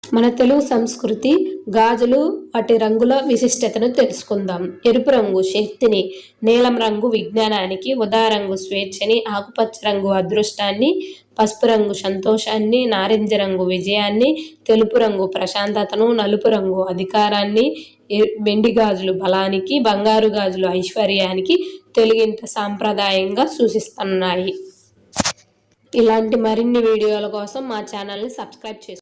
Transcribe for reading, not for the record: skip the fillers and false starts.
మన తెలుగు సంస్కృతి గాజులు వాటి రంగుల విశిష్టతను తెలుసుకుందాం. ఎరుపు రంగు శక్తిని, నీలం రంగు విజ్ఞానానికి, ఊదా రంగు స్వేచ్ఛని, ఆకుపచ్చ రంగు అదృష్టాన్ని, పసుపు రంగు సంతోషాన్ని, నారింజ రంగు విజయాన్ని, తెలుపు రంగు ప్రశాంతతను, నలుపు రంగు అధికారాన్ని, వెండి గాజులు బలానికి, బంగారు గాజులు ఐశ్వర్యానికి తెలుగింట సాంప్రదాయంగా సూచిస్తున్నాయి. ఇలాంటి మరిన్ని వీడియోల కోసం మా ఛానల్ని సబ్స్క్రైబ్ చేసుకోండి.